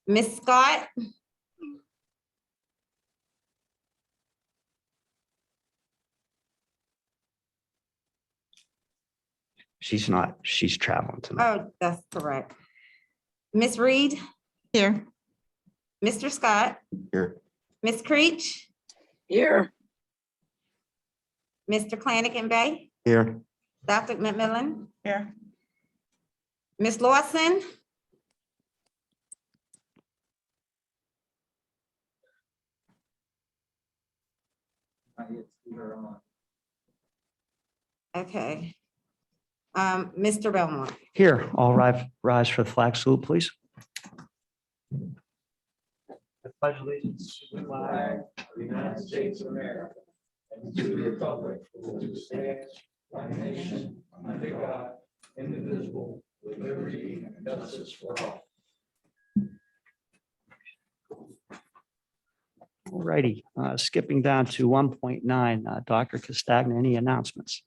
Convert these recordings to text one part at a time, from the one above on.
Ms. Scott? She's not, she's traveling tonight. Oh, that's correct. Ms. Reed? Here. Mr. Scott? Here. Ms. Creech? Here. Mr. Flanagan Bay? Here. Dr. McMillan? Here. Ms. Lawson? Okay. Mr. Belmont? Here, all rise for the flag salute, please. I pledge allegiance to the flag of the United States of America and to the republic for which it stands, one nation, under God, indivisible, with liberty and justice for all. All righty, skipping down to 1.9, Dr. Castagna, any announcements?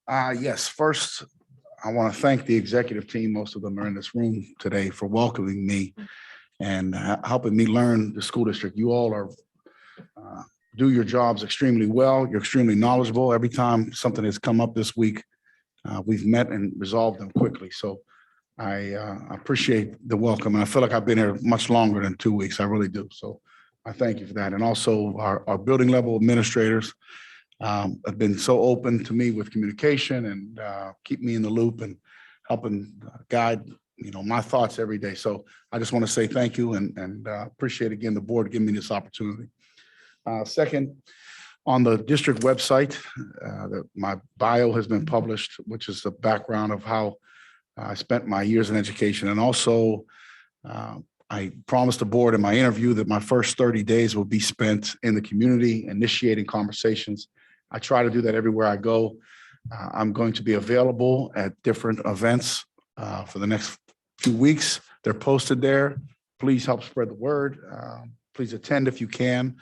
Yes, first, I want to thank the executive team. Most of them are in this room today for welcoming me and helping me learn the school district. You all are do your jobs extremely well. You're extremely knowledgeable. Every time something has come up this week, we've met and resolved them quickly. So I appreciate the welcome. And I feel like I've been here much longer than 2 weeks. I really do. So I thank you for that. And also our building level administrators have been so open to me with communication and keep me in the loop and helping guide, my thoughts every day. So I just want to say thank you and appreciate again the board giving me this opportunity. Second, on the district website, my bio has been published, which is the background of how I spent my years in education. And also, I promised the board in my interview that my first 30 days will be spent in the community, initiating conversations. I try to do that everywhere I go. I'm going to be available at different events for the next few weeks. They're posted there. Please help spread the word. Please attend if you can.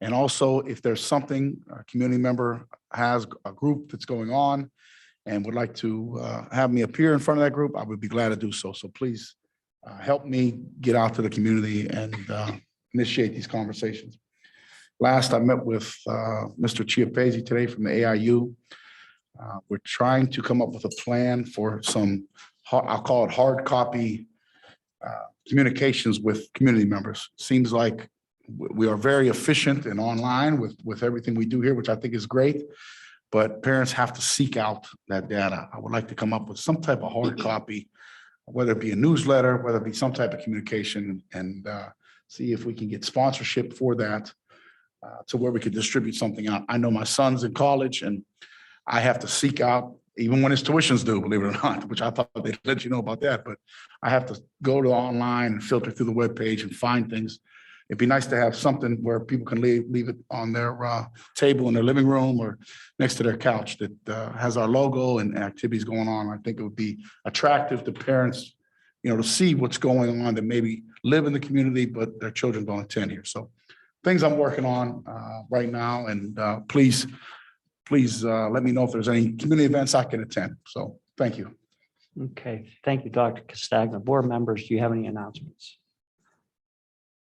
And also, if there's something a community member has a group that's going on and would like to have me appear in front of that group, I would be glad to do so. So please help me get out to the community and initiate these conversations. Last, I met with Mr. Chiappezi today from the AIU. We're trying to come up with a plan for some, I'll call it hard copy communications with community members. Seems like we are very efficient and online with everything we do here, which I think is great, but parents have to seek out that data. I would like to come up with some type of hard copy, whether it be a newsletter, whether it be some type of communication, and see if we can get sponsorship for that to where we could distribute something out. I know my son's in college and I have to seek out, even when his tuition's due, believe it or not, which I thought they'd let you know about that, but I have to go to online and filter through the webpage and find things. It'd be nice to have something where people can leave it on their table in their living room or next to their couch that has our logo and activities going on. I think it would be attractive to parents, to see what's going on that maybe live in the community, but their children don't attend here. So things I'm working on right now, and please let me know if there's any community events I can attend. So thank you. Okay, thank you, Dr. Castagna. Board members, do you have any announcements?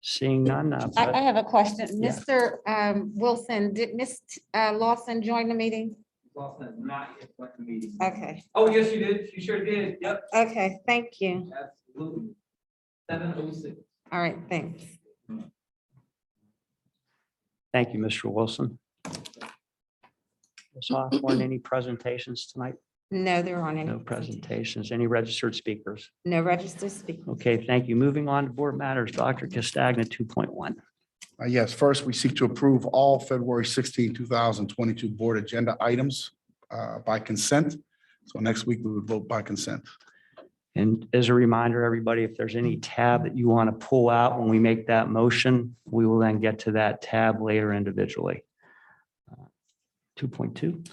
Seeing none. I have a question. Yeah. Mr. Wilson, did Ms. Lawson join the meeting? Lawson has not yet left the meeting. Okay, Oh, yes, you did. You sure did. Yep, okay, thank you. absolutely. 7:06. All right, thanks. Thank you, Mr. Wilson. Ms. Osborne, any presentations tonight? No, there aren't any. No presentations. Any registered speakers? No registered speakers. Okay, thank you. Moving on to board matters, Dr. Castagna, 2.1. Yes, first, we seek to approve all February 16, 2022 board agenda items by consent. So next week, we would vote by consent. And as a reminder, everybody, if there's any tab that you want to pull out when we make that motion, we will then get to that tab later individually. 2.2.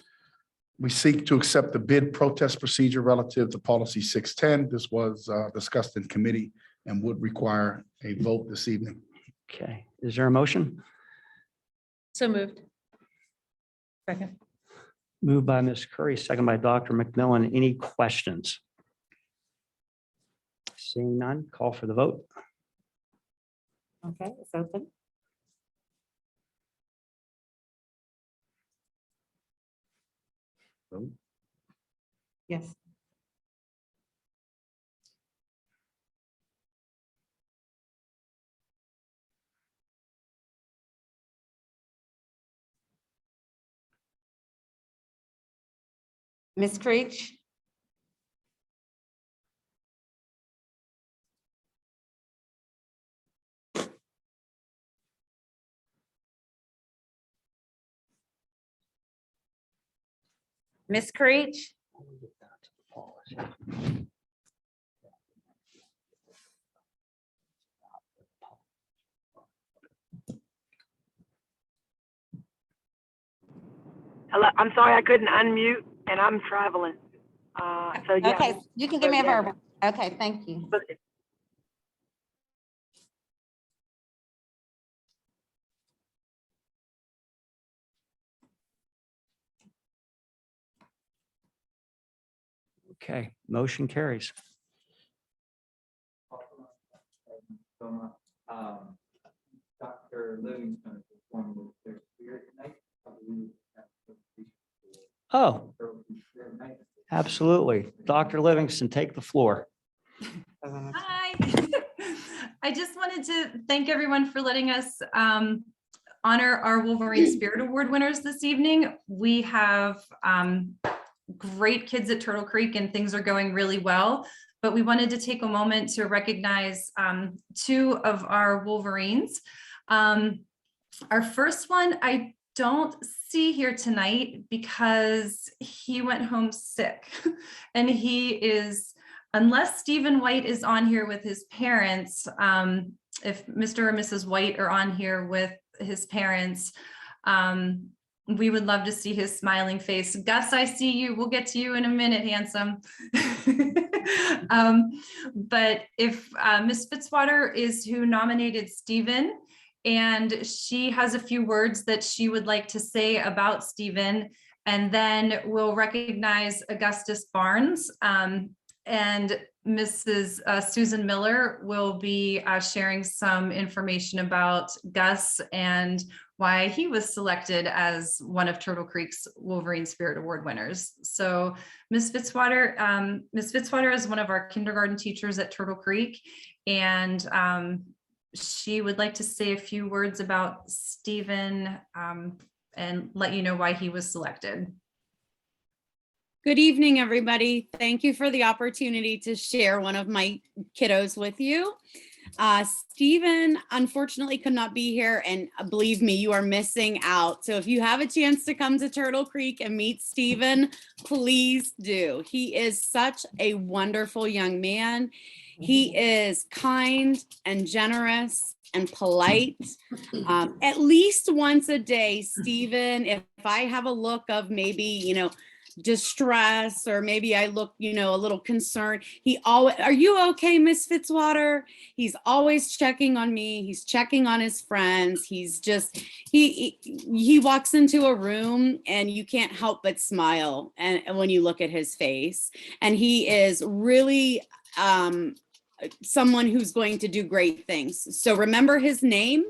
We seek to accept the bid protest procedure relative to policy 610. This was discussed in committee and would require a vote this evening. Okay, is there a motion? So moved. Second. Moved by Ms. Curry, second by Dr. McMillan. Any questions? Seeing none, call for the vote. Okay, it's open. Yes. Ms. Creech? Ms. Creech? Hello, I'm sorry I couldn't unmute and I'm traveling. So yeah. Okay, you can give me a verbal. Okay, thank you. But Okay, motion carries. Dr. Livingston performed with their spirit night. I believe Oh, Spirit Night. absolutely. Dr. Livingston, take the floor. Hi. I just wanted to thank everyone for letting us honor our Wolverine Spirit Award winners this evening. We have great kids at Turtle Creek and things are going really well, but we wanted to take a moment to recognize two of our Wolverines. Our first one, I don't see here tonight because he went home sick and he is, unless Stephen White is on here with his parents, if Mr. or Mrs. White are on here with his parents, we would love to see his smiling face. Gus, I see you. We'll get to you in a minute, handsome. But if Ms. Fitzwater is who nominated Stephen, and she has a few words that she would like to say about Stephen, and then we'll recognize Augustus Barnes. And Mrs. Susan Miller will be sharing some information about Gus and why he was selected as one of Turtle Creek's Wolverine Spirit Award winners. So Ms. Fitzwater is one of our kindergarten teachers at Turtle Creek, and she would like to say a few words about Stephen and let you know why he was selected. Good evening, everybody. Thank you for the opportunity to share one of my kiddos with you. Stephen unfortunately could not be here, and believe me, you are missing out. So if you have a chance to come to Turtle Creek and meet Stephen, please do. He is such a wonderful young man. He is kind and generous and polite. At least once a day, Stephen, if I have a look of maybe, distress, or maybe I look, a little concerned, he always, "Are you okay, Miss Fitzwater?" He's always checking on me. He's checking on his friends. He's just, he walks into a room and you can't help but smile and when you look at his face. And he is really someone who's going to do great things. So remember his name,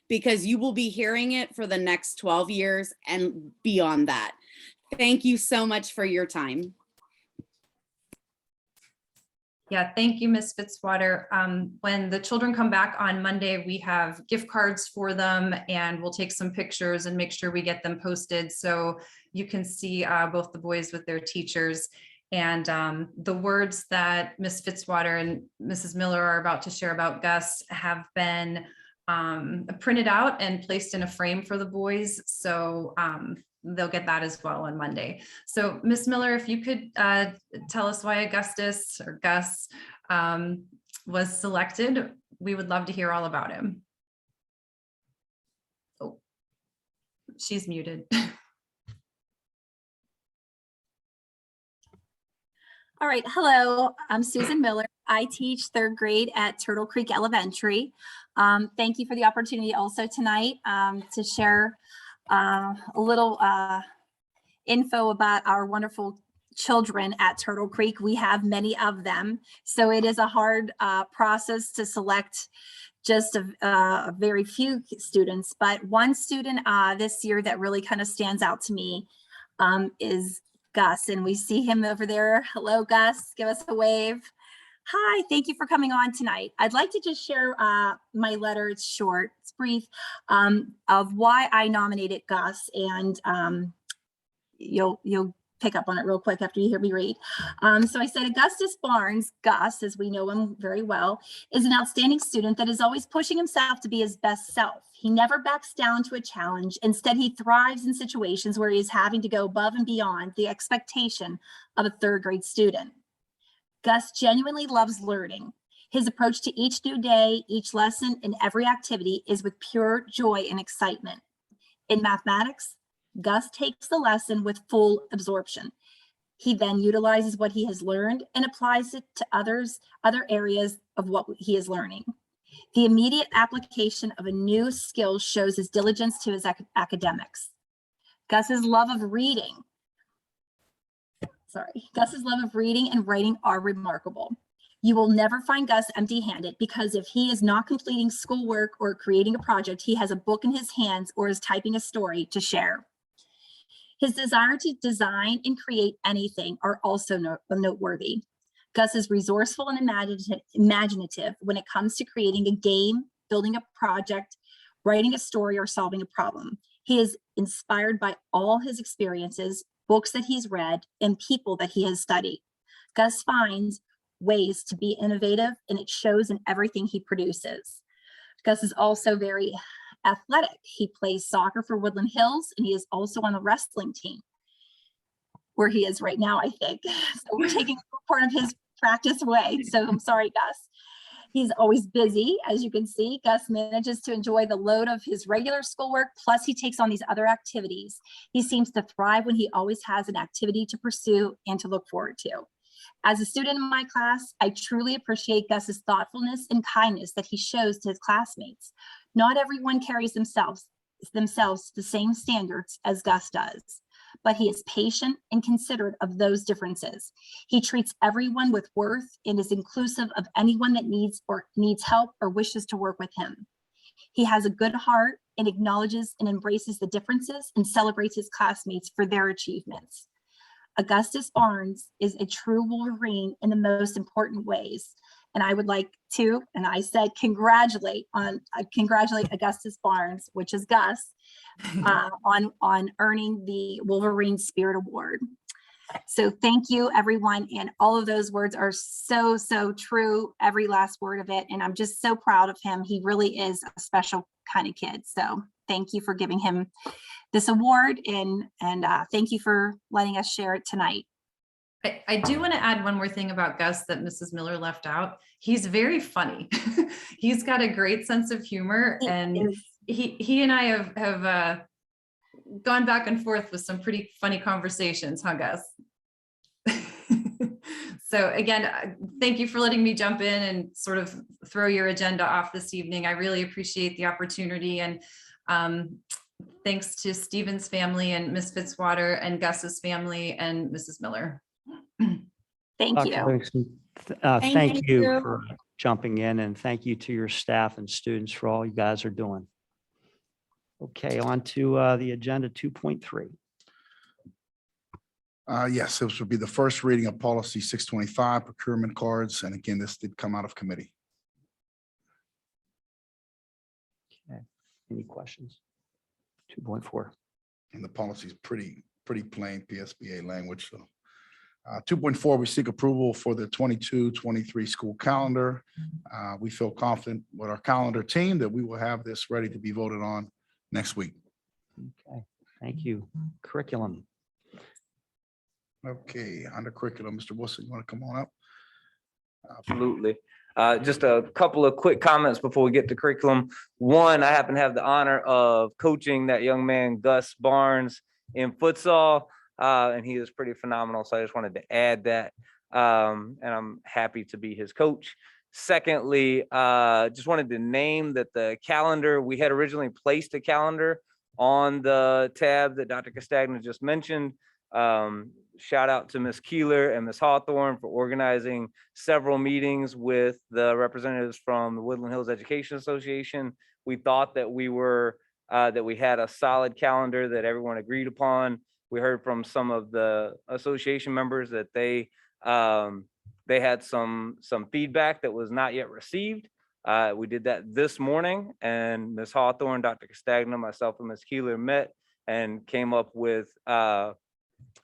because you will be hearing it for the next 12 years and beyond that. Thank you so much for your time. Yeah, thank you, Ms. Fitzwater. When the children come back on Monday, we have gift cards for them, and we'll take some pictures and make sure we get them posted so you can see both the boys with their teachers. And the words that Ms. Fitzwater and Mrs. Miller are about to share about Gus have been printed out and placed in a frame for the boys. So they'll get that as well on Monday. So Ms. Miller, if you could tell us why Augustus or Gus was selected, we would love to hear all about him. Oh, she's muted. All right, hello, I'm Susan Miller. I teach third grade at Turtle Creek Elementary. Thank you for the opportunity also tonight to share a little info about our wonderful children at Turtle Creek. We have many of them. So it is a hard process to select just a very few students. But one student this year that really kind of stands out to me is Gus. And we see him over there. Hello, Gus. Give us a wave. Hi, thank you for coming on tonight. I'd like to just share my letter. It's short, it's brief, of why I nominated Gus, and you'll pick up on it real quick after you hear me read. So I said, Augustus Barnes, Gus, as we know him very well, is an outstanding student that is always pushing himself to be his best self. He never backs down to a challenge. Instead, he thrives in situations where he is having to go above and beyond the expectation of a third grade student. Gus genuinely loves learning. His approach to each new day, each lesson, and every activity is with pure joy and excitement. In mathematics, Gus takes the lesson with full absorption. He then utilizes what he has learned and applies it to other areas of what he is learning. The immediate application of a new skill shows his diligence to his academics. Gus's love of reading and writing are remarkable. You will never find Gus empty-handed, because if he is not completing schoolwork or creating a project, he has a book in his hands or is typing a story to share. His desire to design and create anything are also noteworthy. Gus is resourceful and imaginative when it comes to creating a game, building a project, writing a story, or solving a problem. He is inspired by all his experiences, books that he's read, and people that he has studied. Gus finds ways to be innovative, and it shows in everything he produces. Gus is also very athletic. He plays soccer for Woodland Hills, and he is also on the wrestling team, where he is right now, I think. So we're taking part of his practice away. So I'm sorry, Gus. He's always busy, as you can see. Gus manages to enjoy the load of his regular schoolwork, plus he takes on these other activities. He seems to thrive when he always has an activity to pursue and to look forward to. As a student in my class, I truly appreciate Gus's thoughtfulness and kindness that he shows to his classmates. Not everyone carries themselves to the same standards as Gus does, but he is patient and considerate of those differences. He treats everyone with worth and is inclusive of anyone that needs help or wishes to work with him. He has a good heart and acknowledges and embraces the differences and celebrates his classmates for their achievements. Augustus Barnes is a true Wolverine in the most important ways. And I would like to, and I said, congratulate Augustus Barnes, which is Gus, on earning the Wolverine Spirit Award. So thank you, everyone. And all of those words are so, so true, every last word of it. And I'm just so proud of him. He really is a special kind of kid. So thank you for giving him this award, and thank you for letting us share it tonight. I do want to add one more thing about Gus that Mrs. Miller left out. He's very funny. He's got a great sense of humor, and he and I have gone back and forth with some pretty funny conversations, huh, Gus? So again, thank you for letting me jump in and sort of throw your agenda off this evening. I really appreciate the opportunity, and thanks to Stephen's family and Miss Fitzwater and Gus's family and Mrs. Miller. Thank Dr. you. Livingston, thank you for jumping in, and thank you to your staff and students for all you guys are doing. Okay, on to the agenda 2.3. Yes, this would be the first reading of policy 625, procurement cards. And again, this did come out of committee. Okay, any questions? 2.4. And the policy is pretty plain PSBA language. So 2.4, we seek approval for the 22-23 school calendar. We feel confident with our calendar team that we will have this ready to be voted on next week. Okay, thank you. Curriculum. Okay, under curriculum, Mr. Wilson, you want to come on up? Absolutely. Just a couple of quick comments before we get to curriculum. One, I happen to have the honor of coaching that young man, Gus Barnes, in futsal, and he is pretty phenomenal. So I just wanted to add that, and I'm happy to be his coach. Secondly, just wanted to name that the calendar, we had originally placed a calendar on the tab that Dr. Castagna just mentioned. shout out to Ms. Keeler and Ms. Hawthorne for organizing several meetings with the representatives from the Woodland Hills Education Association. We thought that we had a solid calendar that everyone agreed upon. We heard from some of the association members that they had some feedback that was not yet received. We did that this morning, and Ms. Hawthorne, Dr. Castagna, myself, and Ms. Keeler met and came up with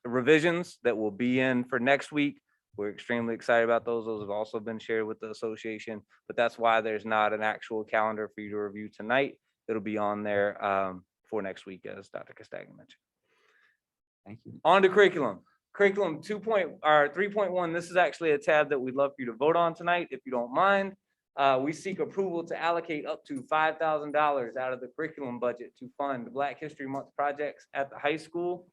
revisions that will be in for next week. We're extremely excited about those. Those have also been shared with the association, but that's why there's not an actual calendar for you to review tonight. It'll be on there for next week, as Dr. Castagna mentioned. Thank you. On to curriculum. Curriculum 3.1. This is actually a tab that we'd love for you to vote on tonight, if you don't mind. We seek approval to allocate up to $5,000 out of the curriculum budget to fund Black History Month projects at the high school.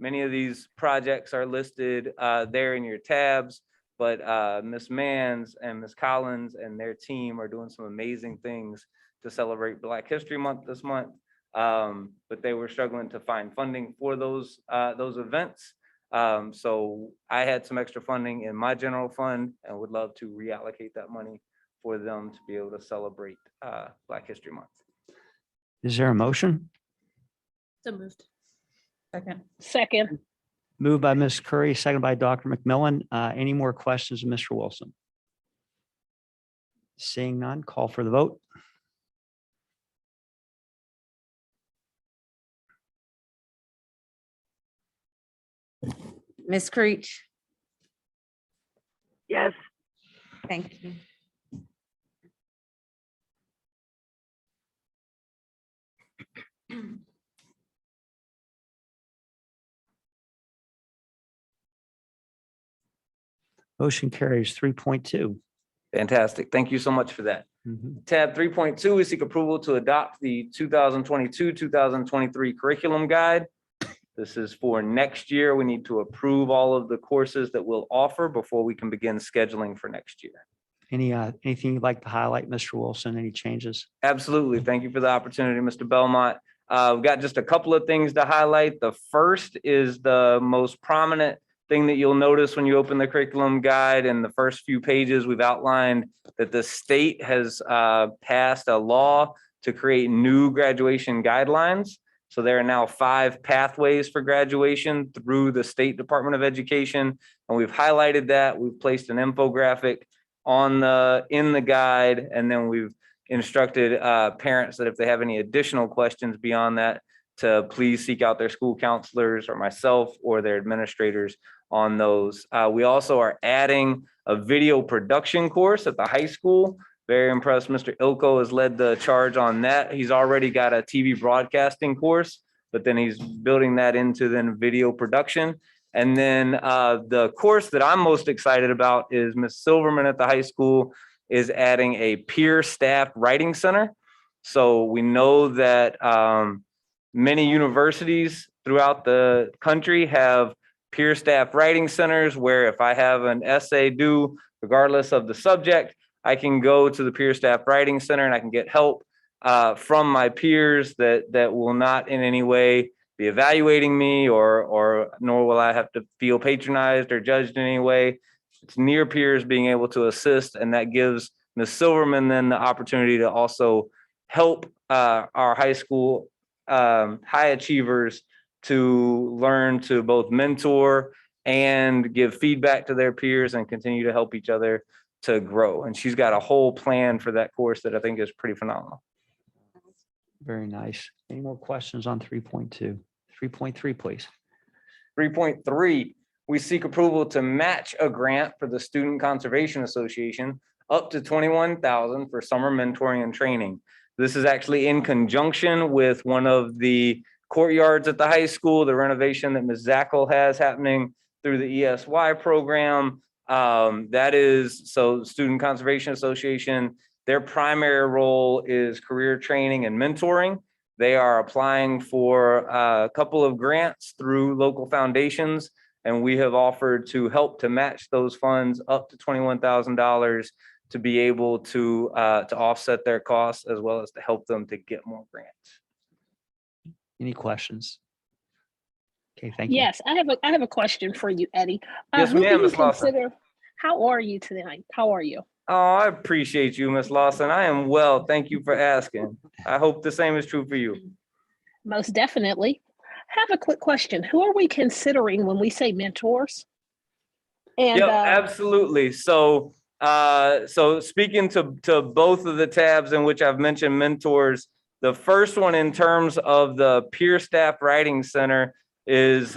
Many of these projects are listed there in your tabs, but Ms. Mans and Ms. Collins and their team are doing some amazing things to celebrate Black History Month this month. But they were struggling to find funding for those events. So I had some extra funding in my general fund and would love to reallocate that money for them to be able to celebrate Black History Month. Is there a motion? So moved. Second. Second. Moved by Ms. Curry, seconded by Dr. McMillan. Any more questions of Mr. Wilson? Seeing none, call for the vote. Ms. Creech, Yes. thank you. Motion carries 3.2. Fantastic. Thank you so much for that. Tab 3.2, we seek approval to adopt the 2022-2023 curriculum guide. This is for next year. We need to approve all of the courses that we'll offer before we can begin scheduling for next year. Anything you'd like to highlight, Mr. Wilson? Any changes? Absolutely. Thank you for the opportunity, Mr. Belmont. We've got just a couple of things to highlight. The first is the most prominent thing that you'll notice when you open the curriculum guide. In the first few pages, we've outlined that the state has passed a law to create new graduation guidelines. So there are now 5 pathways for graduation through the State Department of Education. And we've highlighted that. We've placed an infographic in the guide, and then we've instructed parents that if they have any additional questions beyond that, to please seek out their school counselors or myself or their administrators on those. We also are adding a video production course at the high school. Very impressed. Mr. Ilko has led the charge on that. He's already got a TV broadcasting course, but then he's building that into then video production. And then the course that I'm most excited about is Ms. Silverman at the high school is adding a peer staff writing center. So we know that many universities throughout the country have peer staff writing centers where if I have an essay due, regardless of the subject, I can go to the peer staff writing center and I can get help from my peers that will not in any way be evaluating me or nor will I have to feel patronized or judged in any way. It's near peers being able to assist, and that gives Ms. Silverman then the opportunity to also help our high school high achievers to learn to both mentor and give feedback to their peers and continue to help each other to grow. And she's got a whole plan for that course that I think is pretty phenomenal. Very nice. Any more questions on 3.2? 3.3, please. 3.3, we seek approval to match a grant for the Student Conservation Association up to $21,000 for summer mentoring and training. This is actually in conjunction with one of the courtyards at the high school, the renovation that Ms. Zackel has happening through the ESY program. That is, so Student Conservation Association, their primary role is career training and mentoring. They are applying for a couple of grants through local foundations, and we have offered to help to match those funds up to $21,000 to be able to offset their costs as well as to help them to get more grants. Any questions? Okay, thank you. Yes, I have a question for you, Eddie. Yes, Who do ma'am, you Ms. Lawson. consider? How are you tonight? How are you? Oh, I appreciate you, Miss Lawson. I am well. Thank you for asking. I hope the same is true for you. Most definitely. Have a quick question. Who are we considering when we say mentors? And Yep, absolutely. So, so speaking to both of the tabs in which I've mentioned mentors, the first one in terms of the Peer Staff Writing Center is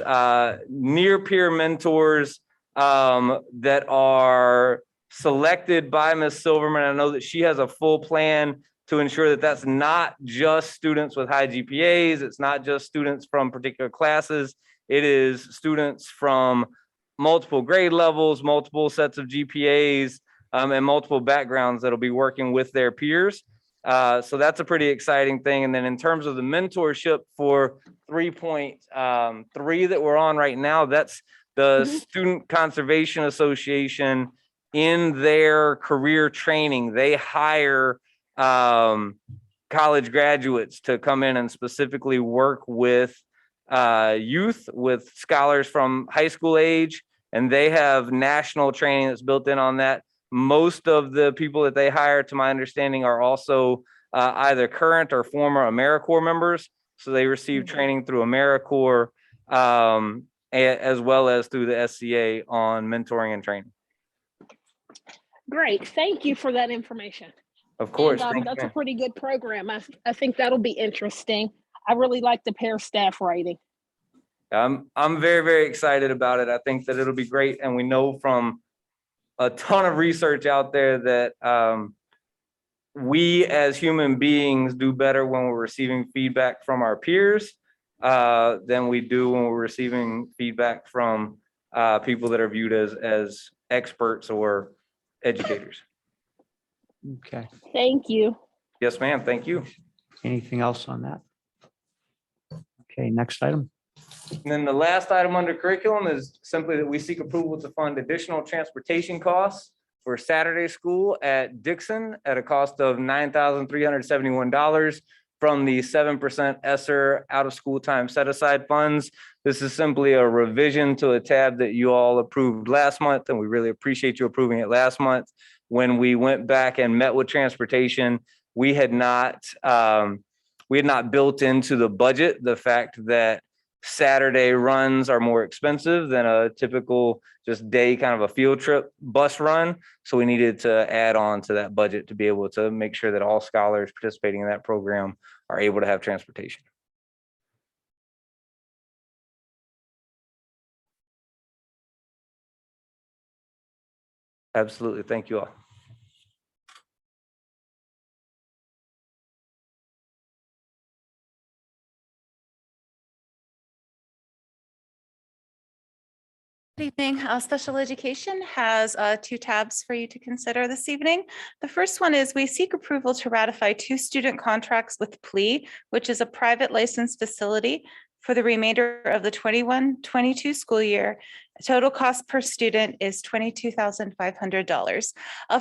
near peer mentors that are selected by Ms. Silverman. I know that she has a full plan to ensure that that's not just students with high GPAs. It's not just students from particular classes. It is students from multiple grade levels, multiple sets of GPAs, and multiple backgrounds that'll be working with their peers. So that's a pretty exciting thing. And then in terms of the mentorship for 3.3 that we're on right now, that's the Student Conservation Association. In their career training, they hire college graduates to come in and specifically work with youth, with scholars from high school age, and they have national training that's built in on that. Most of the people that they hire, to my understanding, are also either current or former AmeriCorps members. So they receive training through AmeriCorps as well as through the SCA on mentoring and training. great. Thank you for that information. Of course. And, Thank you, that's a ma'am. pretty good program. I think that'll be interesting. I really like the pair staff writing. I'm very, very excited about it. I think that it'll be great. And we know from a ton of research out there that we as human beings do better when we're receiving feedback from our peers than we do when we're receiving feedback from people that are viewed as experts or educators. Okay. Thank you. Yes, ma'am. Thank you. Anything else on that? Okay, next item. And then the last item under curriculum is simply that we seek approval to fund additional transportation costs for Saturday school at Dixon at a cost of $9,371 from the 7% ESSER out of school time set aside funds. This is simply a revision to a tab that you all approved last month, and we really appreciate you approving it last month. When we went back and met with transportation, we had not built into the budget the fact that Saturday runs are more expensive than a typical just day kind of a field trip bus run. So we needed to add on to that budget to be able to make sure that all scholars participating in that program are able to have transportation. Absolutely. Thank you all. Good evening. Special education has two tabs for you to consider this evening. The first one is we seek approval to ratify 2 student contracts with PLE, which is a private licensed facility for the remainder of the 21-22 school year. Total cost per student is $22,500.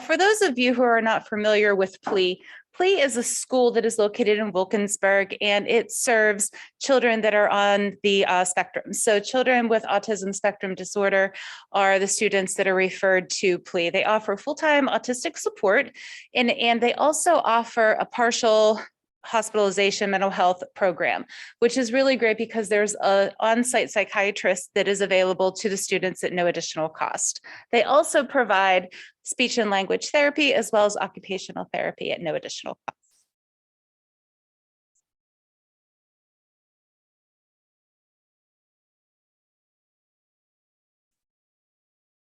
For those of you who are not familiar with PLE, PLE is a school that is located in Wilkinsburg, and it serves children that are on the spectrum. So children with autism spectrum disorder are the students that are referred to PLE. They offer full-time autistic support, and they also offer a partial hospitalization mental health program, which is really great because there's an on-site psychiatrist that is available to the students at no additional cost. They also provide speech and language therapy as well as occupational therapy at no additional cost.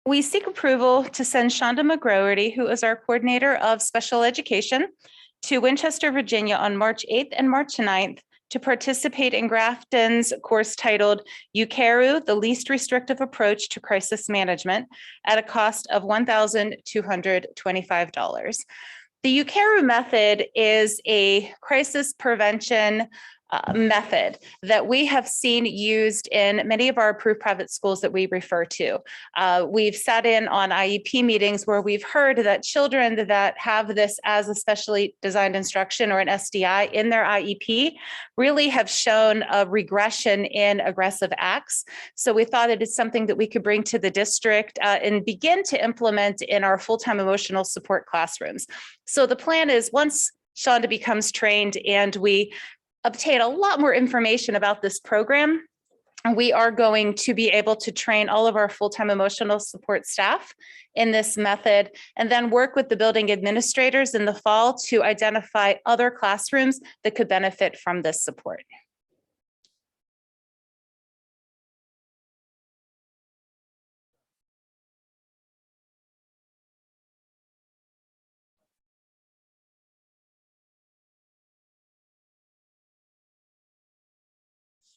We seek approval to send Shonda McGrowerty, who is our coordinator of special education, to Winchester, Virginia on March 8th and March 9th to participate in Grafton's course titled UCARU, the Least Restrictive Approach to Crisis Management, at a cost of $1,225. The UCARU method is a crisis prevention method that we have seen used in many of our approved private schools that we refer to. We've sat in on IEP meetings where we've heard that children that have this as a specially designed instruction or an SDI in their IEP really have shown a regression in aggressive acts. So we thought it is something that we could bring to the district and begin to implement in our full-time emotional support classrooms. So the plan is once Shonda becomes trained and we obtain a lot more information about this program, we are going to be able to train all of our full-time emotional support staff in this method and then work with the building administrators in the fall to identify other classrooms that could benefit from this support.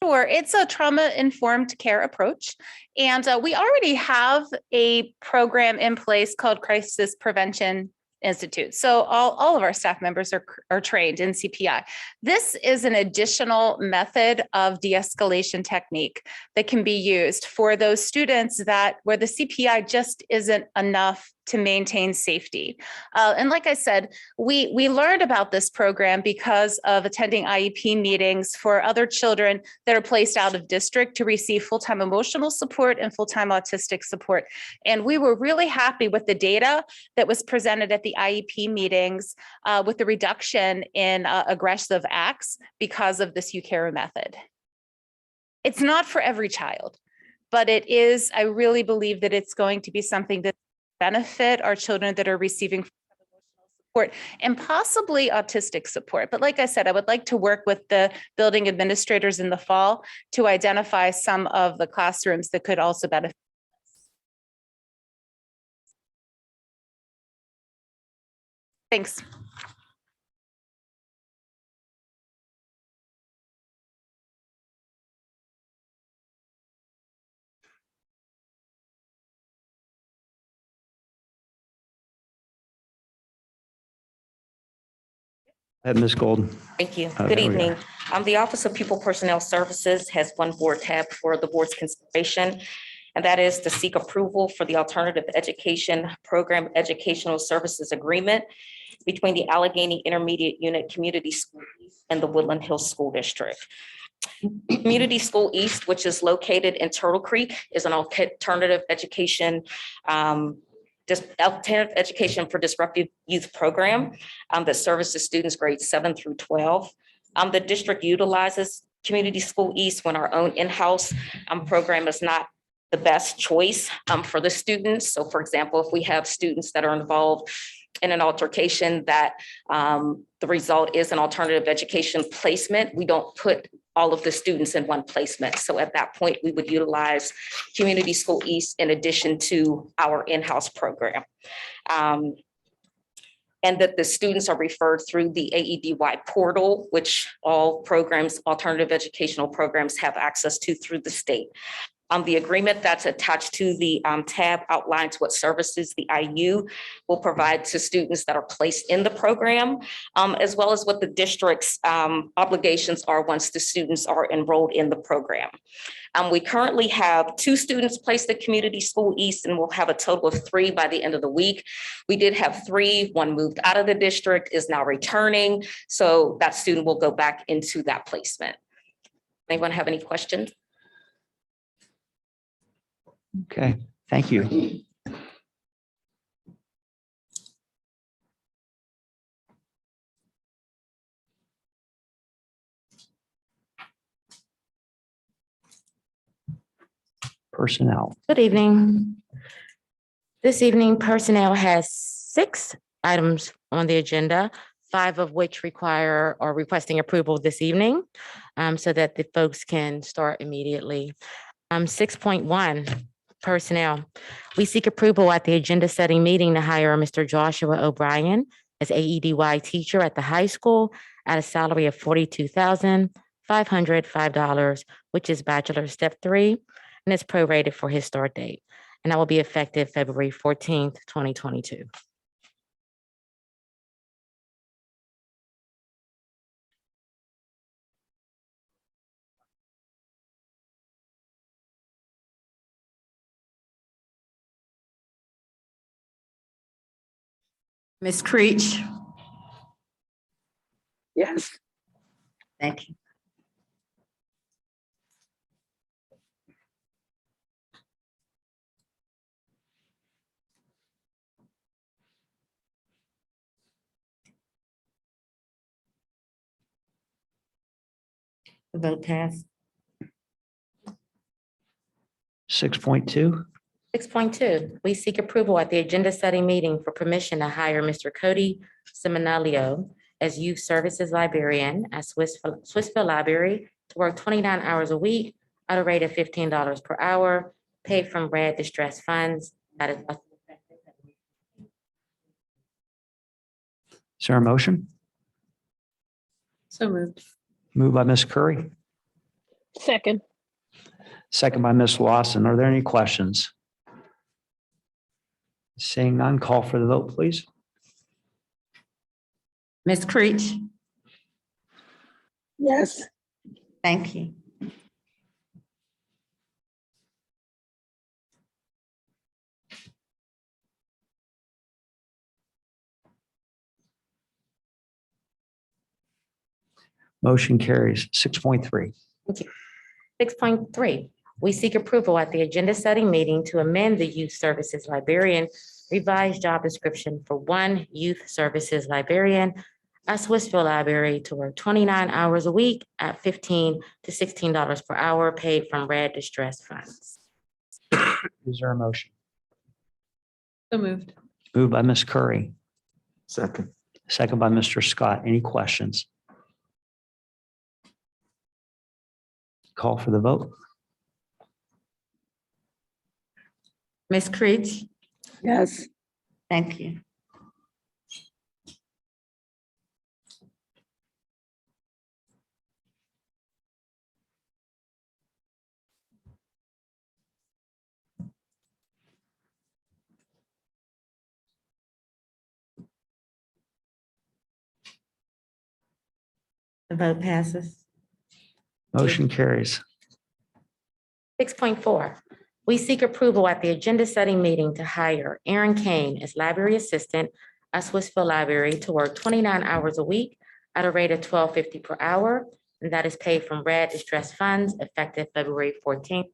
Sure, it's a trauma-informed care approach. And we already have a program in place called Crisis Prevention Institute. So all of our staff members are trained in CPI. This is an additional method of de-escalation technique that can be used for those students that where the CPI just isn't enough to maintain safety. And like I said, we learned about this program because of attending IEP meetings for other children that are placed out of district to receive full-time emotional support and full-time autistic support. And we were really happy with the data that was presented at the IEP meetings with the reduction in aggressive acts because of this UCARA method. It's not for every child, but it is, I really believe that it's going to be something that benefit our children that are receiving support and possibly autistic support. But like I said, I would like to work with the building administrators in the fall to identify some of the classrooms that could also benefit. Thanks. Ms. Golden. Thank you. Oh, Good there we go. evening. The Office of Pupil Personnel Services has one board tab for the board's consideration, and that is to seek approval for the Alternative Education Program Educational Services Agreement between the Allegheny Intermediate Unit Community School East and the Woodland Hills School District. Community School East, which is located in Turtle Creek, is an alternative education alternative education for disruptive youth program that services students grades 7 through 12. The district utilizes Community School East when our own in-house program is not the best choice for the students. So for example, if we have students that are involved in an altercation that the result is an alternative education placement, we don't put all of the students in one placement. So at that point, we would utilize Community School East in addition to our in-house program. And that the students are referred through the AEDY portal, which all programs, alternative educational programs have access to through the state. The agreement that's attached to the tab outlines what services the IU will provide to students that are placed in the program, as well as what the district's obligations are once the students are enrolled in the program. We currently have 2 students placed at Community School East, and we'll have a total of 3 by the end of the week. We did have 3, 1 moved out of the district, is now returning. So that student will go back into that placement. Anyone have any questions? Okay, thank you. Personnel. Good evening. This evening, personnel has 6 items on the agenda, 5 of which require or requesting approval this evening so that the folks can start immediately. 6.1, personnel. We seek approval at the agenda setting meeting to hire Mr. Joshua O'Brien as AEDY teacher at the high school at a salary of $42,505, which is bachelor step 3, and is prorated for his start date. And that will be effective February 14th, 2022. Ms. Creech. Yes. Thank you. The vote passed. 6.2, 6.2, we seek approval at the agenda setting meeting for permission to hire Mr. Cody Seminalio as Youth Services Librarian at Swissville Library to work 29 hours a week at a rate of $15 per hour, paid from Red Distress Funds. That is is there a motion? So moved. Moved by Ms. Curry, Second. second by Ms. Lawson. Are there any questions? Seeing none, call for the vote, please. Ms. Creech. Yes. Thank you. Motion carries. 6.3, 6.3, we seek approval at the agenda setting meeting to amend the Youth Services Librarian revised job description for one Youth Services Librarian at Swissville Library to work 29 hours a week at $15 to $16 per hour, paid from Red Distress Funds. is there a motion? So moved. Moved by Ms. Curry, Second. second by Mr. Scott. Any questions? Call for the vote. Ms. Creech. Yes. Thank you. The vote passes. Motion carries. 6.4, we seek approval at the agenda setting meeting to hire Aaron Kane as library assistant at Swissville Library to work 29 hours a week at a rate of $12.50 per hour, and that is paid from Red Distress Funds effective February 14th.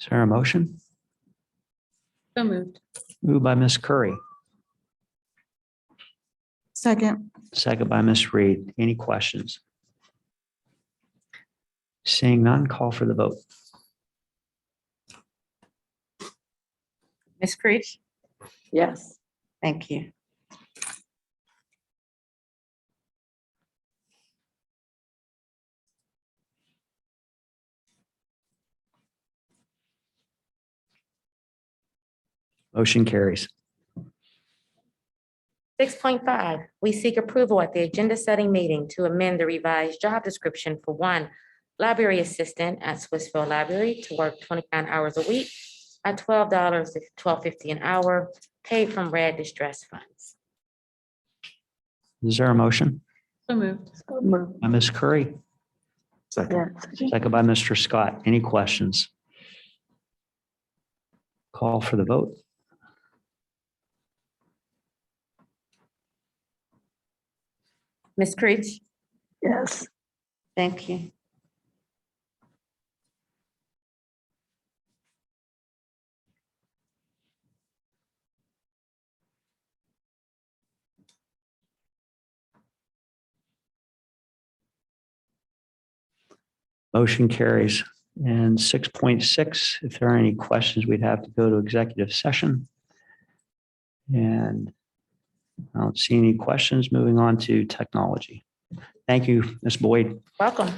Is there a motion? So moved. Moved by Ms. Curry, Second. second by Ms. Reed. Any questions? Seeing none, call for the vote. Ms. Creech. Yes. Thank you. Motion carries. 6.5, we seek approval at the agenda setting meeting to amend the revised job description for one library assistant at Swissville Library to work 29 hours a week at $12 to $12.50 an hour, paid from Red Distress Funds. Is there a motion? So moved. By Ms. Curry, Second. second by Mr. Scott. Any questions? Call for the vote. Ms. Creech. Yes. Thank you. Motion carries. And 6.6, if there are any questions, we'd have to go to executive session. And I don't see any questions. Moving on to technology. Thank you, Ms. Boyd. Welcome.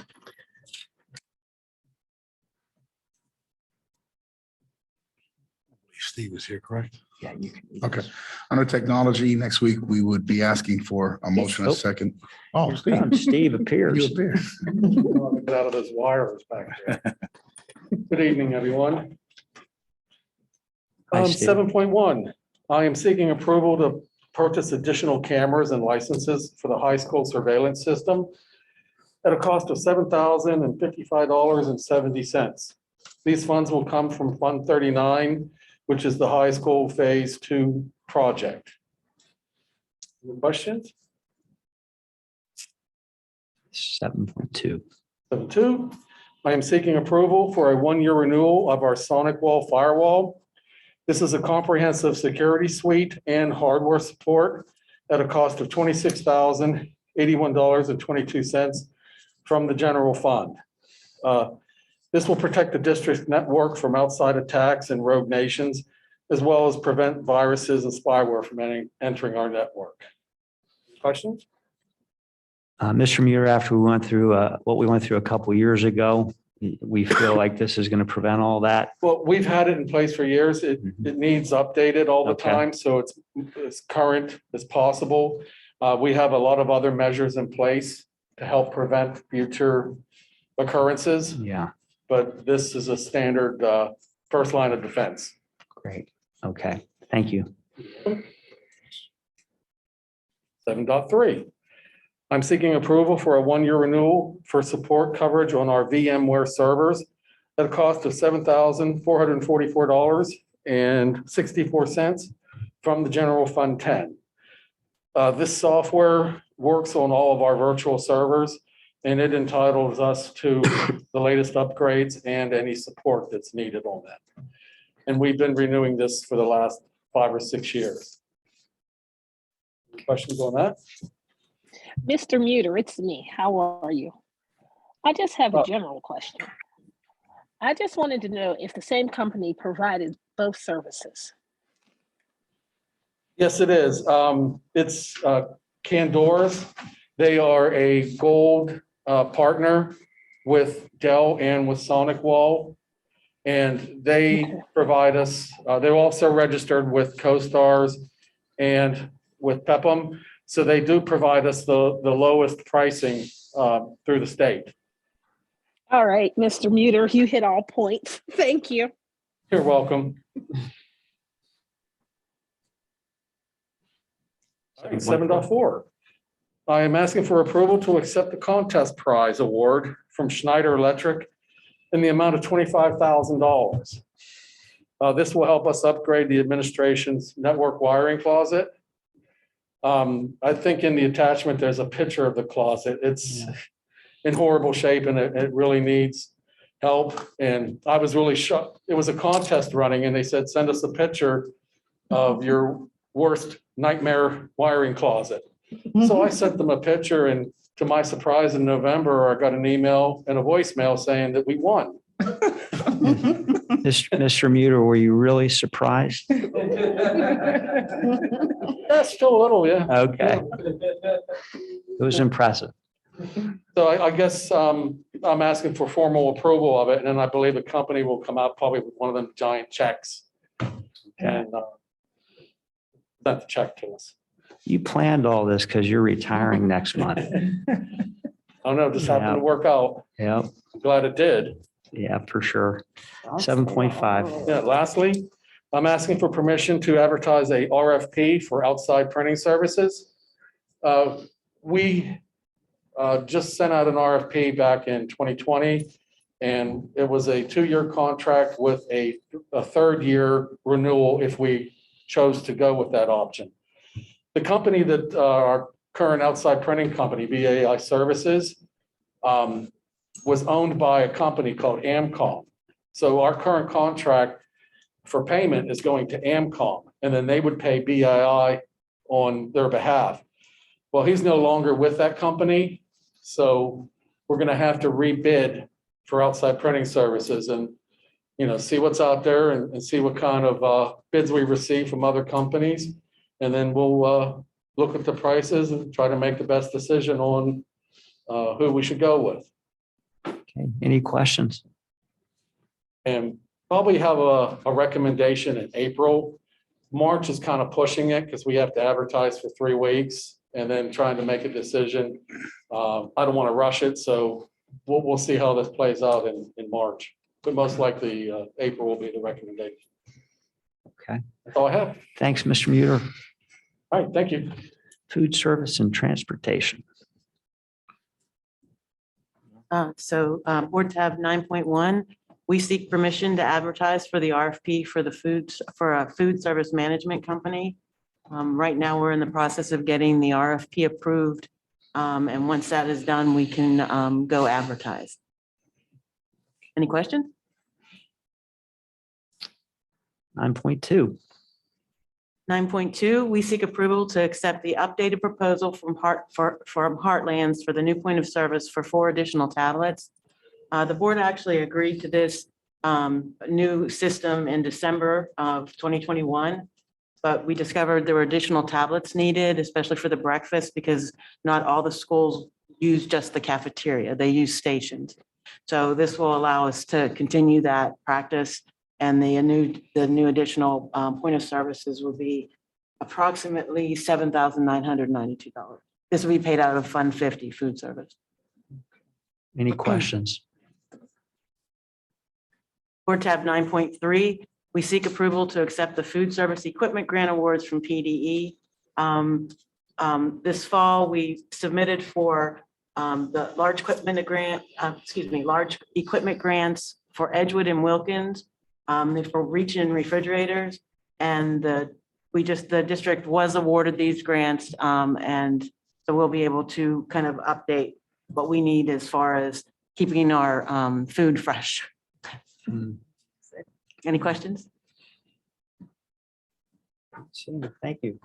Steve is here, correct? Yeah, you can. Okay. Under technology, next week, we would be asking for a motion, a Yes. second. Oh, Steve. Steve You appears. appear. Get out of this wires back there. Good evening, everyone. Hi, Steve. 7.1, I am seeking approval to purchase additional cameras and licenses for the high school surveillance system at a cost of $7,055.70. These funds will come from Fund 39, which is the high school Phase 2 project. Any questions? 7.2. 7.2, I am seeking approval for a one-year renewal of our Sonic Wall firewall. This is a comprehensive security suite and hardware support at a cost of $26,081.22 from the general fund. This will protect the district network from outside attacks and rogue nations, as well as prevent viruses and spyware from entering our network. Questions? Mr. Muir, after we went through what we went through a couple years ago, we feel like this is going to prevent all that. Well, we've had it in place for years. It needs updated all the Okay. time, so it's as current as possible. We have a lot of other measures in place to help prevent future occurrences, Yeah, but this is a standard first line of defense. great. Okay, thank you. 7.3, I'm seeking approval for a one-year renewal for support coverage on our VMware servers at a cost of $7,444.64 from the general fund 10. This software works on all of our virtual servers, and it entitles us to the latest upgrades and any support that's needed on that. And we've been renewing this for the last 5 or 6 years. Questions on that? Mr. Muter, it's me. How are you? I just have a general question. I just wanted to know if the same company provided both services. Yes, it is. It's Candora's. They are a gold partner with Dell and with Sonic Wall. And they provide us, they're also registered with CoStars and with Pepum. So they do provide us the lowest pricing through the state. All right, Mr. Muter, you hit all points. Thank you. You're welcome. All right, 7.4. I am asking for approval to accept the contest prize award from Schneider Electric in the amount of $25,000. This will help us upgrade the administration's network wiring closet. I think in the attachment, there's a picture of the closet. It's in horrible shape and it really needs help. And I was really shocked. It was a contest running and they said, send us a picture of your worst nightmare wiring closet. So I sent them a picture, and to my surprise, in November, I got an email and a voicemail saying that we won. Mr. Muter, were you really surprised? That's still a little, yeah. Okay. It was impressive. So I guess I'm asking for formal approval of it, and then I believe the company will come out probably with one of them giant checks and send the check to us. You planned all this because you're retiring next month. I don't know, just happened to work out. Yep. I'm glad it did. Yeah, for sure. 7.5. Yeah, lastly, I'm asking for permission to advertise a RFP for outside printing services. We just sent out an RFP back in 2020, and it was a 2-year contract with a 3rd-year renewal if we chose to go with that option. The company that our current outside printing company, BAI Services, was owned by a company called Amcom. So our current contract for payment is going to Amcom, and then they would pay BAI on their behalf. Well, he's no longer with that company, so we're going to have to rebid for outside printing services and, see what's out there and see what kind of bids we receive from other companies. And then we'll look at the prices and try to make the best decision on who we should go with. Okay. Any questions? And probably have a recommendation in April. March is kind of pushing it because we have to advertise for 3 weeks and then trying to make a decision. I don't want to rush it, so we'll see how this plays out in March. But most likely April will be the recommendation. Okay. That's all I have. Thanks, Mr. Muter. All right, thank you. Food service and transportation. Board tab 9.1, we seek permission to advertise for the RFP for a food service management company Right now, we're in the process of getting the RFP approved. And once that is done, we can go advertise. Any questions? 9.2. 9.2, we seek approval to accept the updated proposal from Heartlands for the new point of service for 4 additional tablets. The board actually agreed to this new system in December of 2021, but we discovered there were additional tablets needed, especially for the breakfast, because not all the schools use just the cafeteria, they use stations. So this will allow us to continue that practice. And the new additional point of services will be approximately $7,992. This will be paid out of Fund 50 food service. Any questions? Board tab 9.3, we seek approval to accept the food service equipment grant awards from PDE. This fall, we submitted for the large equipment grants for Edgewood and Wilkins. For Region refrigerators, and the district was awarded these grants, and so we'll be able to kind of update what we need as far as keeping our food fresh. Any questions? Thank you.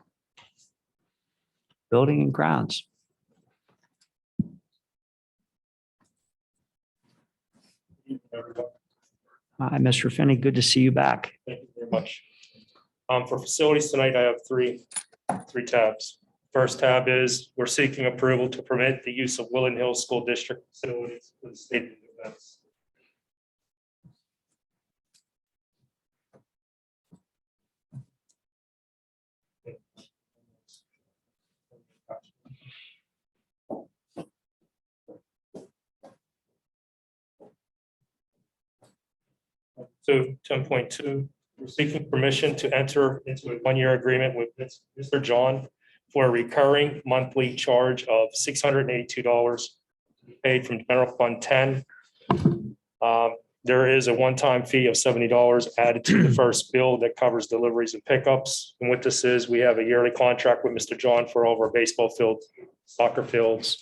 Building and grounds. Hi, Mr. Finney. Good to see you back. Thank you very much. For facilities tonight, I have three tabs. First tab is we're seeking approval to permit the use of Woodland Hills School District facilities for the state events. So 10.2, we're seeking permission to enter into a one-year agreement with Mr. John for a recurring monthly charge of $682 to be paid from General Fund 10. There is a one-time fee of $70 added to the first bill that covers deliveries and pickups. And what this is, we have a yearly contract with Mr. John for all of our baseball fields, soccer fields,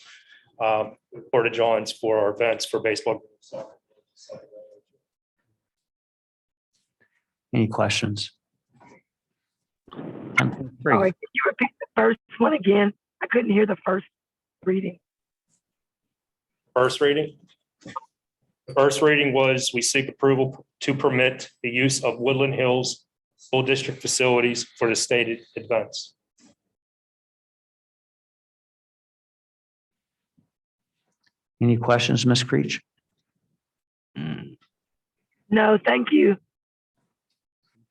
Porta Johns for our events for baseball. Any questions? 10.3. Sorry, can you repeat the first one again? I couldn't hear the first reading. First reading? The first reading was we seek approval to permit the use of Woodland Hills School District facilities for the stated events. Any questions, Ms. Creech? No, thank you.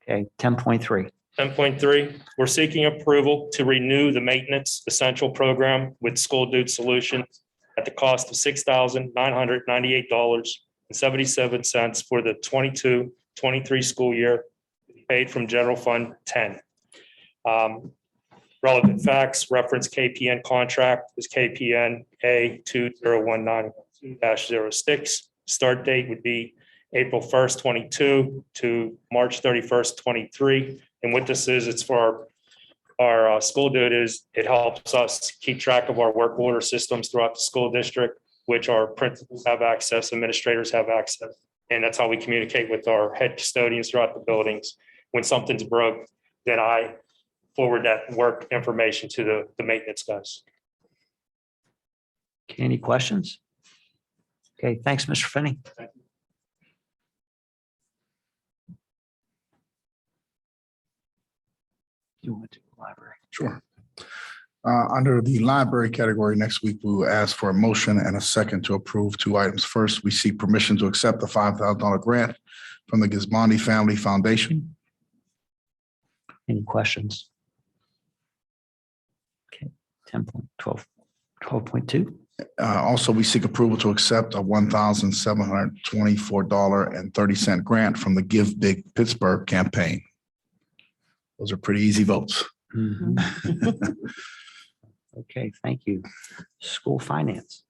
Okay, 10.3. 10.3, we're seeking approval to renew the maintenance essential program with School Dude Solutions at the cost of $6,998.77 for the 22-23 school year, paid from General Fund 10. Relevant facts, reference KPN contract is KPN A2019-06. Start date would be April 1st, 22 to March 31st, 23. And what this is, it's for our School Dude is it helps us keep track of our work order systems throughout the school district, which our principals have access, administrators have access. And that's how we communicate with our head custodians throughout the buildings. When something's broke, then I forward that work information to the maintenance guys. Okay, any questions? Okay, thanks, Mr. Finney. Thank you. You want to do the library? Sure. Under the library category, next week, we will ask for a motion and a second to approve 2 items. First, we seek permission to accept the $5,000 grant from the Gismondi Family Foundation. Any questions? Okay, 10.12, 12.2. Also, we seek approval to accept a $1,724.30 grant from the Give Big Pittsburgh campaign. Those are pretty easy votes. Okay, thank you. School finance.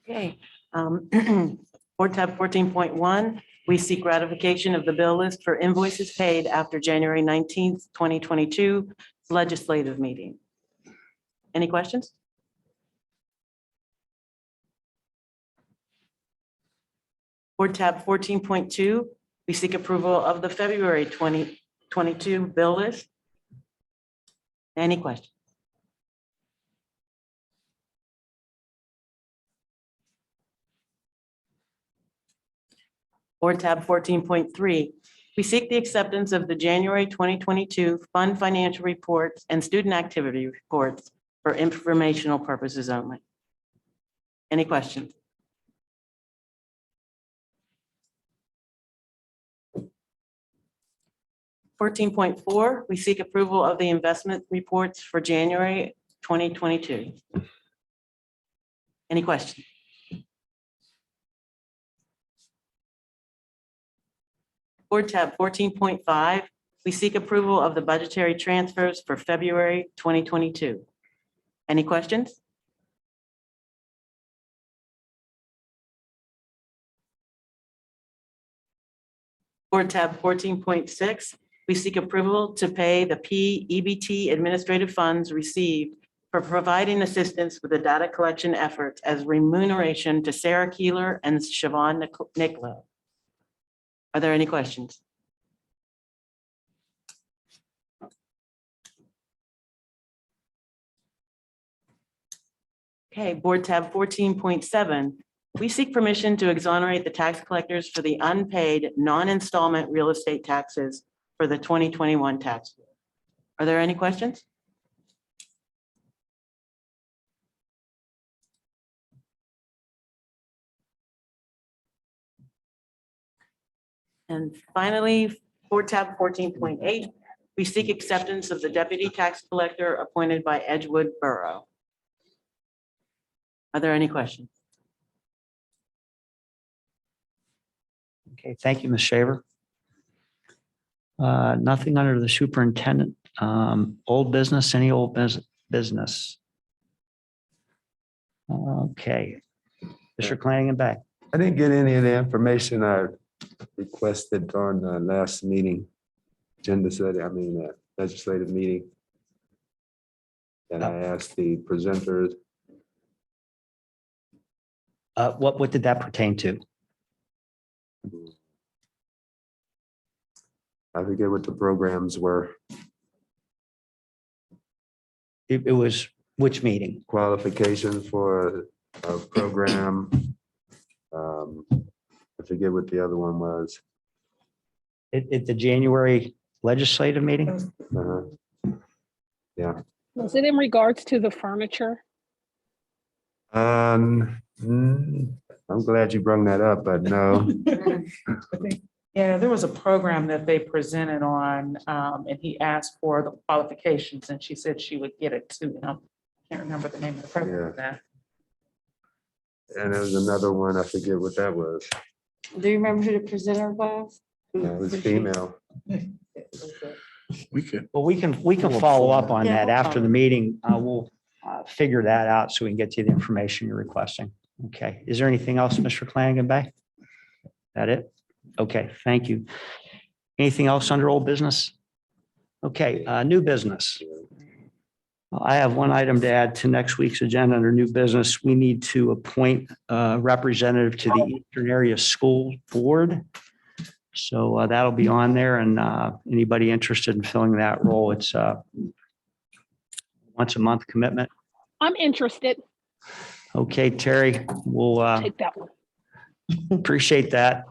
Okay. Board tab 14.1, we seek ratification of the bill list for invoices paid after January 19th, 2022 legislative meeting. Any questions? Board tab 14.2, we seek approval of the February 2022 bill list. Any questions? Board tab 14.3, we seek the acceptance of the January 2022 fund financial reports and student activity reports for informational purposes only. Any questions? Fourteen point four, we seek approval of the investment reports for January 2022. Any questions? Board tab 14.5, we seek approval of the budgetary transfers for February 2022. Any questions? Board tab 14.6, we seek approval to pay the PEBT administrative funds received for providing assistance with the data collection efforts as remuneration to Sarah Keeler and Siobhan Nicola. Are there any questions? Okay, board tab 14.7, we seek permission to exonerate the tax collectors for the unpaid non-installment real estate taxes for the 2021 tax year. Are there any questions? And finally, board tab 14.8, we seek acceptance of the deputy tax collector appointed by Edgewood Borough. Are there any questions? Okay, thank you, Ms. Shaver. Nothing under the superintendent. Old business, any old business? Okay. Mr. Flanagan back. I didn't get any of the information I requested on the last meeting, legislative meeting. And I asked the presenters. What did that pertain to? I forget what the programs were. It was which meeting? Qualification for a program. I forget what the other one was. At the January legislative meeting? Yeah. Was it in regards to the furniture? I'm glad you brought that up, but no. Yeah, there was a program that they presented on, and he asked for the qualifications, and she said she would get it to him. Can't remember the name of the program now. And there was another one, I forget what that was. Do you remember who the presenter was? Yeah, it was female. Well, we can follow up on that after the meeting. We'll figure that out so we can get you the information you're requesting. Okay. Is there anything else, Mr. Flanagan Bay? That it? Okay, thank you. Anything else under old business? Okay, new business. I have one item to add to next week's agenda under new business. We need to appoint a representative to the Eastern Area School Board. So that'll be on there, and anybody interested in filling that role, it's once a month commitment. I'm interested. Okay, Terry, we'll Take that one. appreciate that.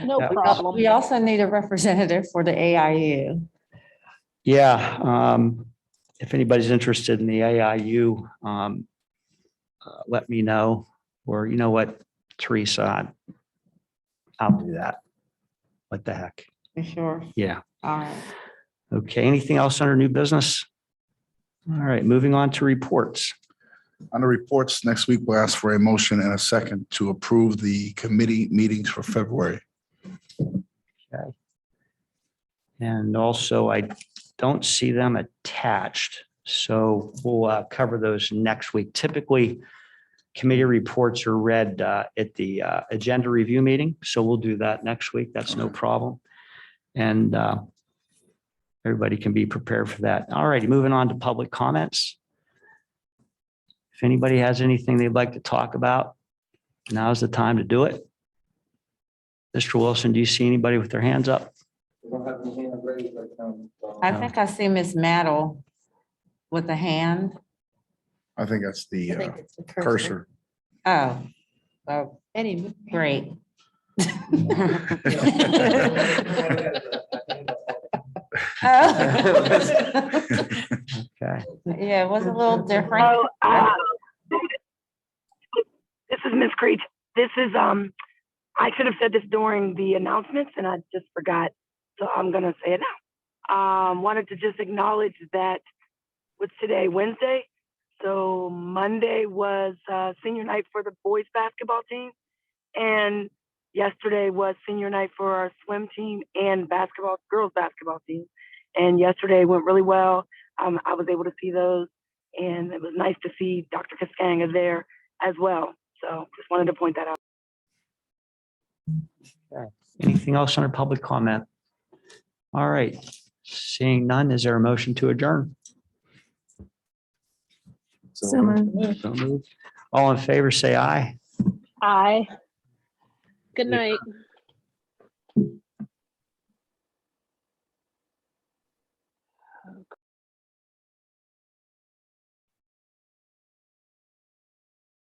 No Yeah. problem. We also need a representative for the AIU. Yeah, if anybody's interested in the AIU, let me know, or you know what, Teresa, I'll do that. What the heck? You sure? Yeah. All right. Okay, anything else under new business? All right, moving on to reports. On the reports, next week, we'll ask for a motion and a second to approve the committee meetings for February. Okay. And also, I don't see them attached, so we'll cover those next week. Typically, committee reports are read at the agenda review meeting, so we'll do that next week. That's no problem. And everybody can be prepared for that. All righty, moving on to public comments. If anybody has anything they'd like to talk about, now's the time to do it. Mr. Wilson, do you see anybody with their hands up? I think I see Miss Maddle with a hand. I think that's the I think it's the cursor. Oh, oh, great. Okay. Yeah, it was a little different. Oh, this is Miss Creech. This is, I should have said this during the announcements and I just forgot. So I'm gonna say it now. Wanted to just acknowledge that what's today, Wednesday? So Monday was senior night for the boys basketball team. And yesterday was senior night for our swim team and girls basketball team. And yesterday went really well. I was able to see those and it was nice to see Dr. Kaskanga there as well. So just wanted to point that out. Okay. Anything else under public comment? All right, seeing none, is there a motion to adjourn? So moved. So moved. All in favor, say aye. Aye. Good night.